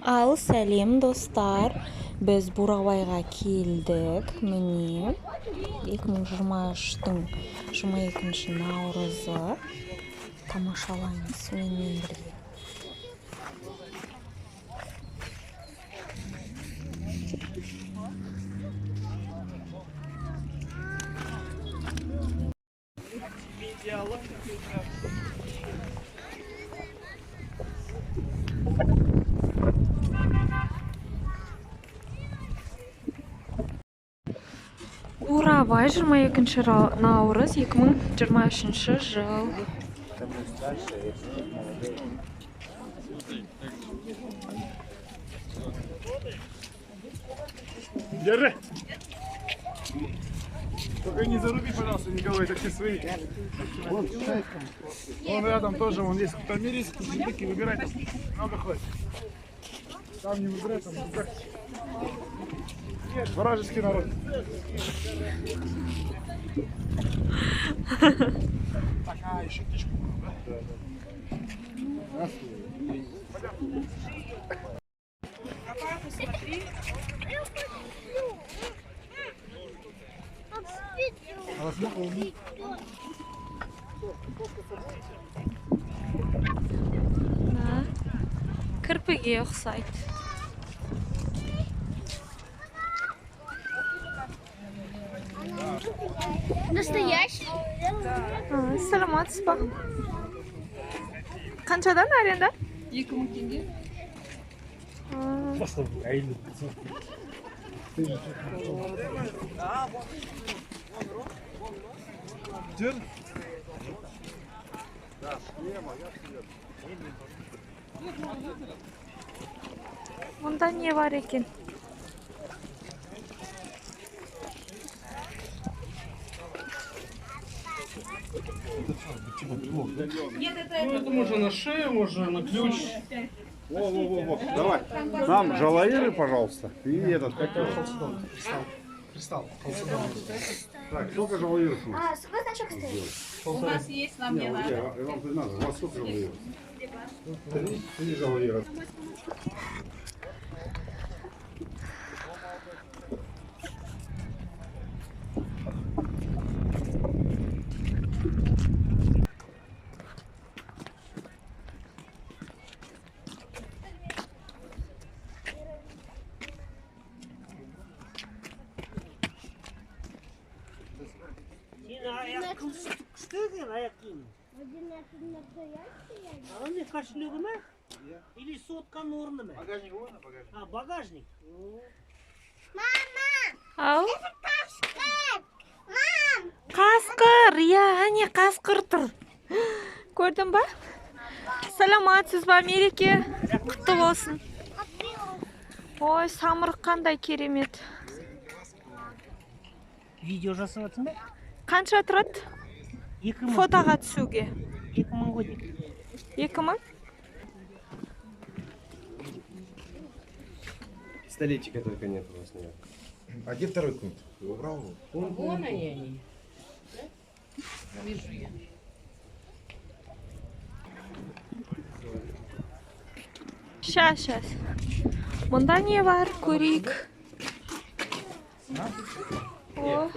Ал сәлем достар, біз Бурабайға келдік. Міне 2023-тің 22 наурызы тамашалаймыз менімен бірге. Бурабай 22 наурыз 2023 жыл. Держи! Только не заруби, пожалуйста, Николай, это все свои. Вон рядом тоже, вон есть тамирийские, языки, выбирайте. Много хватит. Там не выбирай, там выбирай. Вражеский народ. Так, еще птичку. Да. Папа, посмотри. Кірпіге ұқсайды. Настоящий? Саламатсыз ба? Қаншадан аренда? 2000 теңге. Жүр. Мұнда не бар екен? Это можно на шею, можно на ключ. Во. Давай. Нам жалаиры, пожалуйста. И этот, как его? Кристалл. Так, сколько жалаиров у нас? А, сколько значок стоит? У нас есть, нам не надо. Вам не надо. У вас сколько жалаиров? Три жалаира. А не кашлюгы ма? Или сотка норны ма? Багажник вон, багажник. А, багажник? Ау? Қасқыр, әне қасқыр тұр. Көрдің ба? Саламатсыз ба, мереке? Құтты болсын. Ой, самырық қандай керемет. Видео жасап жатсың ба? Қанша тұрады? 2000. Фотоға түсуге. 2000 ғой деймін. 2000? Столетика только нет у нас, нет. А где второй кунт? Убрал его? Вон они. Вижу я. Щас. Мұнда не бар? Көрейік. О.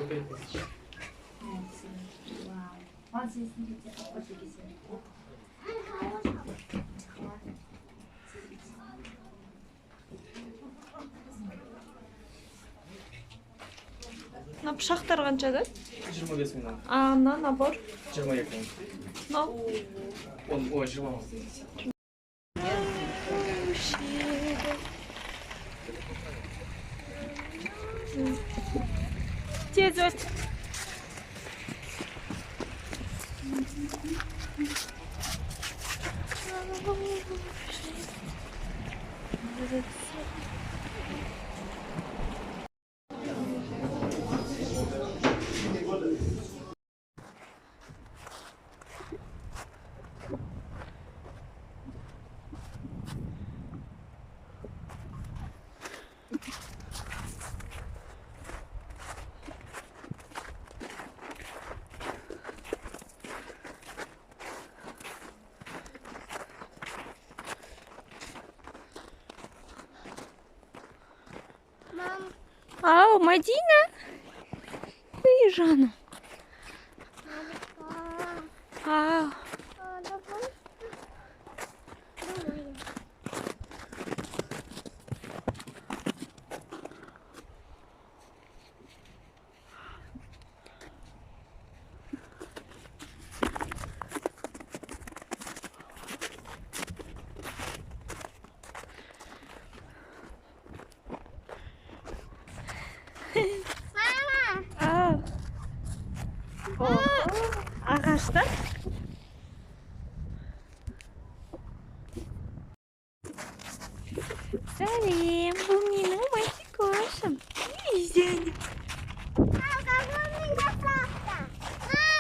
Мына пышақтар қаншада? 25 минут. А, мына набор. 22 минут. Мынау. Ой, 20. Тез өт. Ау, Мадина. Ой, Жанна. Ау. Ау. Ағашта? Сәлем, бұл менің матикошым. Изяня.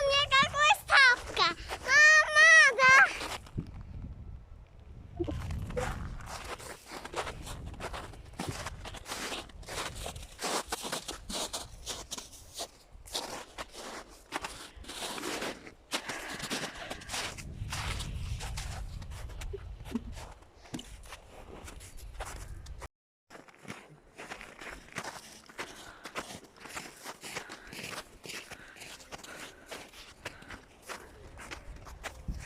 Мне какой ставка? Надо.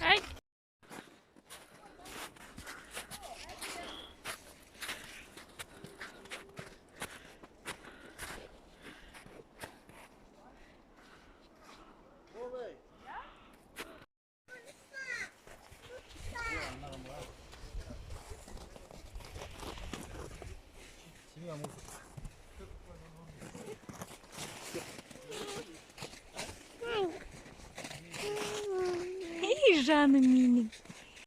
Ай. Эй, Жанна,